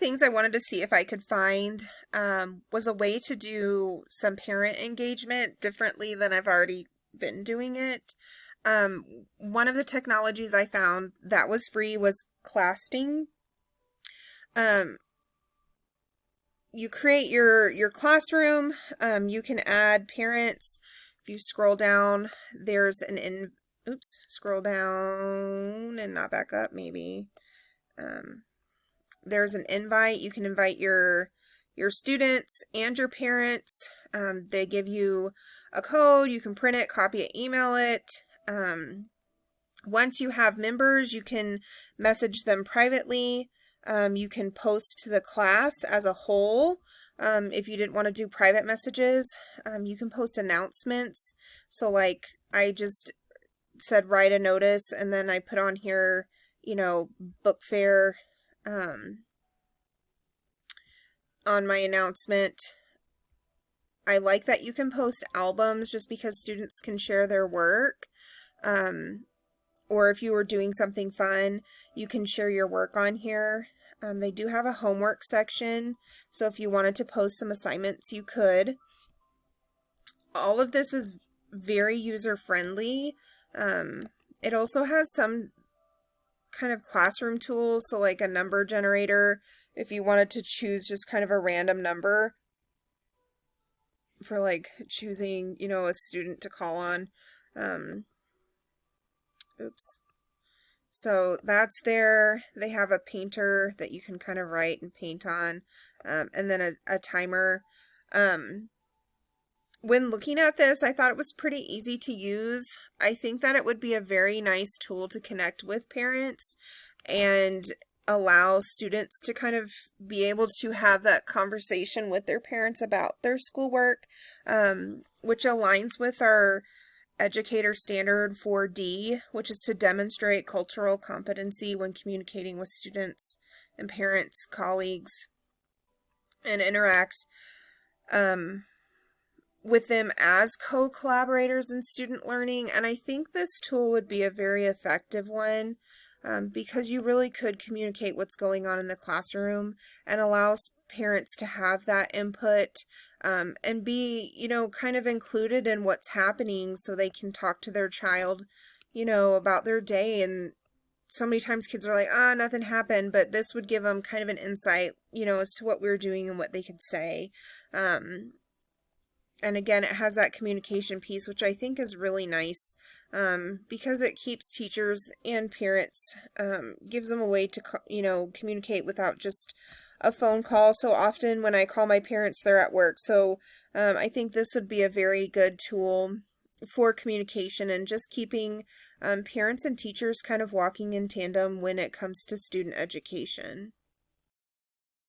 things I wanted to see if I could find was a way to do some parent engagement differently than I've already been doing it. One of the technologies I found that was free was Clasting. Um, you create your classroom. You can add parents. If you scroll down, there's scroll down and not back up maybe. There's an invite. You can invite your students and your parents. They give you a code. You can print it, copy it, email it. Once you have members, you can message them privately. You can post to the class as a whole. If you didn't want to do private messages, you can post announcements. So like I just said, write a notice, and then I put on here, book fair, on my announcement. I like that you can post albums just because students can share their work. Or if you were doing something fun, you can share your work on here. They do have a homework section, so if you wanted to post some assignments, you could. All of this is very user-friendly. It also has some kind of classroom tools, so like a number generator, if you wanted to choose just kind of a random number for like choosing, a student to call on. So that's there. They have a painter that you can kind of write and paint on, and then a timer. When looking at this, I thought it was pretty easy to use. I think that it would be a very nice tool to connect with parents and allow students to kind of be able to have that conversation with their parents about their schoolwork, which aligns with our educator standard 4D, which is to demonstrate cultural competency when communicating with students and parents, colleagues, and interact with them as co-collaborators in student learning. And I think this tool would be a very effective one, because you really could communicate what's going on in the classroom and allows parents to have that input, and be, kind of included in what's happening so they can talk to their child, about their day. And so many times kids are like, nothing happened, but this would give them kind of an insight, as to what we were doing and what they could say. And again, it has that communication piece, which I think is really nice, because it keeps teachers and parents, gives them a way to, communicate without just a phone call. So often when I call my parents, they're at work. So I think this would be a very good tool for communication and just keeping parents and teachers kind of walking in tandem when it comes to student education.